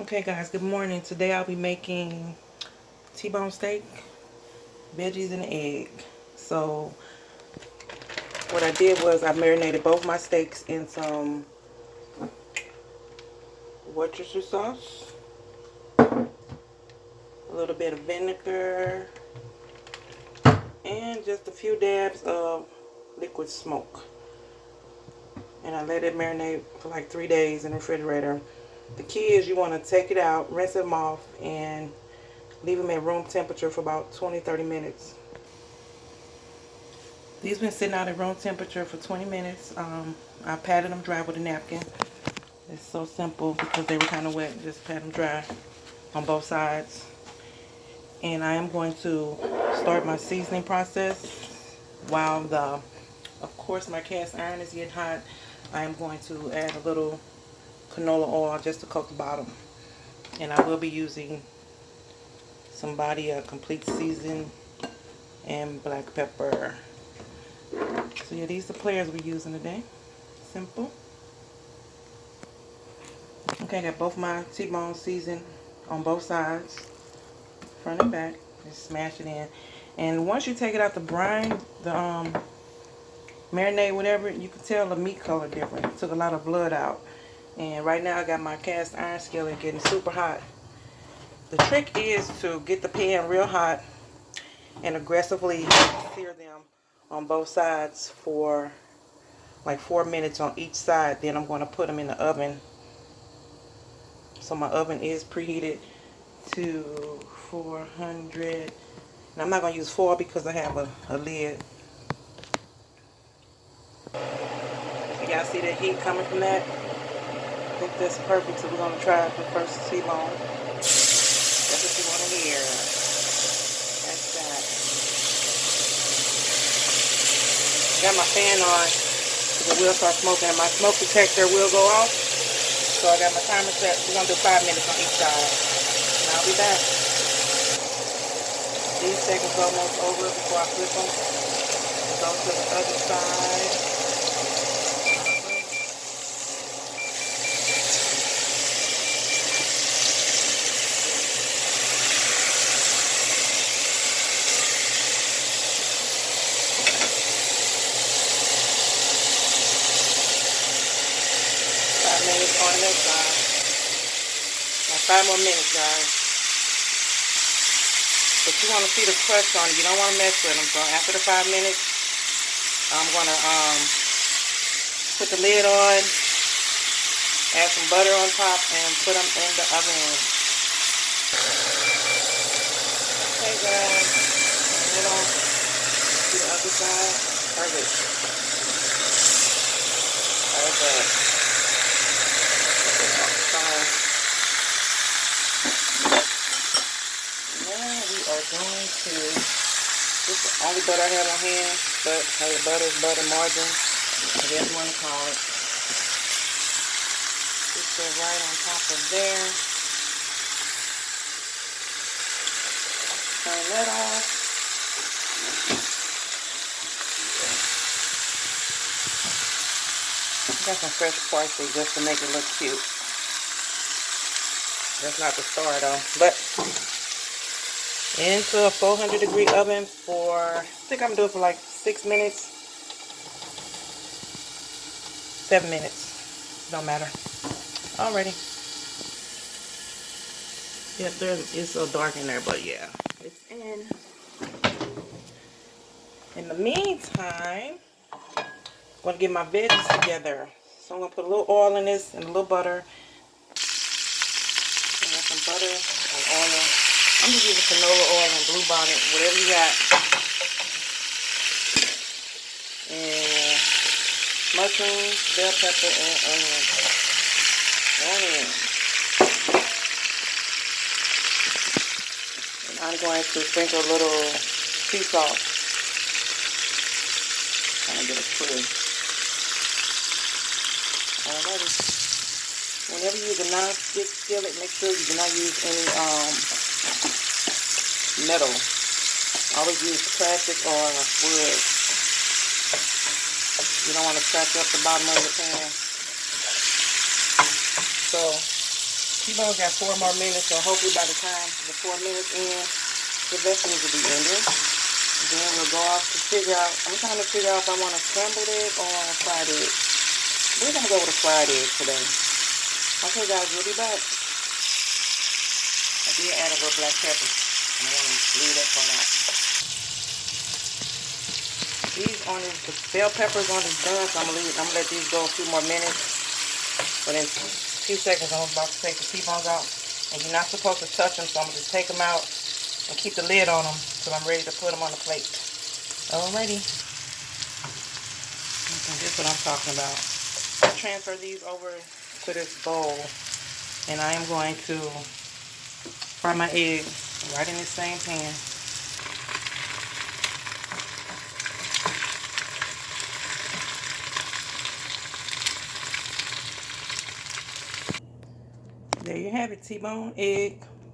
Okay guys, good morning. Today I'll be making T-bone steak, veggies, and egg. So what I did was I marinated both my steaks in some Worcestershire sauce, a little bit of vinegar, and just a few dabs of liquid smoke. And I let it marinate for like 3 days in the refrigerator. The key is you want to take it out, rinse them off, and leave them at room temperature for about 20-30 minutes. These been sitting out at room temperature for 20 minutes. I patted them dry with a napkin. It's so simple because they were kind of wet. Just pat them dry on both sides. And I am going to start my seasoning process while of course, my cast iron is getting hot. I am going to add a little canola oil just to coat the bottom. And I will be using some badia complete season and black pepper. So yeah, these are the players we're using today. Simple. Okay, I got both my T-bone seasoned on both sides, front and back. Just smash it in. And once you take it out the brine, the marinade, whatever, you can tell the meat color different. It took a lot of blood out. And right now I got my cast iron skillet getting super hot. The trick is to get the pan real hot and aggressively sear them on both sides for like 4 minutes on each side. Then I'm going to put them in the oven. So my oven is preheated to 400. And I'm not going to use foil because I have a lid. So y'all see the heat coming from that? I think that's perfect. So we're going to try the first T-bone. That's what you want to hear. That's that. Got my fan on so it will start smoking. And my smoke detector will go off. So I got my timer set. We're going to do 5 minutes on each side. And I'll be back. These seconds almost over before I flip them. Go to the other side. 5 minutes on this side. Now 5 more minutes, guys. But you want to see the crust on it. You don't want to mess with them. So after the 5 minutes, I'm going to put the lid on, add some butter on top, and put them in the oven. Okay, guys. Lid on to the other side. Perfect. Perfect. Now we are going to, this is the only butter I have on hand, but hey, butter is butter, margin, whatever you want to call it. Just go right on top of there. Turn that off. I got some fresh parsley just to make it look cute. That's not the star though, but into a 400-degree oven for, I think I'm doing for like 6 minutes, 7 minutes, don't matter. Alrighty. Yeah, there is so dark in there, but yeah, it's in. In the meantime, I'm going to get my veggies together. So I'm going to put a little oil in this and a little butter. And some butter and oil. I'm just using canola oil and blue bonnet, whatever you got. And mushrooms, bell pepper, and onion. And I'm going to sprinkle a little sea salt. Kind of get it clear. Alrighty. Whenever you use a non-stick skillet, make sure you do not use any metal. Always use plastic or wood. You don't want to scratch up the bottom of your pan. So T-bone got 4 more minutes, so hopefully by the time the 4 minutes in, the vegetables will be ended. Then we'll go off to figure out, I'm trying to figure out if I want a scrambled egg or a fried egg. We're going to go with a fried egg today. Okay guys, we'll be back. I did add a little black pepper. I want to leave that part out. These on this, the bell peppers on this done, so I'm gonna let these go a few more minutes. But in 2 seconds, I'm about to take the T-bones out. And you're not supposed to touch them, so I'm gonna just take them out and keep the lid on them till I'm ready to put them on the plate. Alrighty. This is what I'm talking about. I'll transfer these over to this bowl, and I am going to fry my eggs right in this same pan. There you have it, T-bone, egg,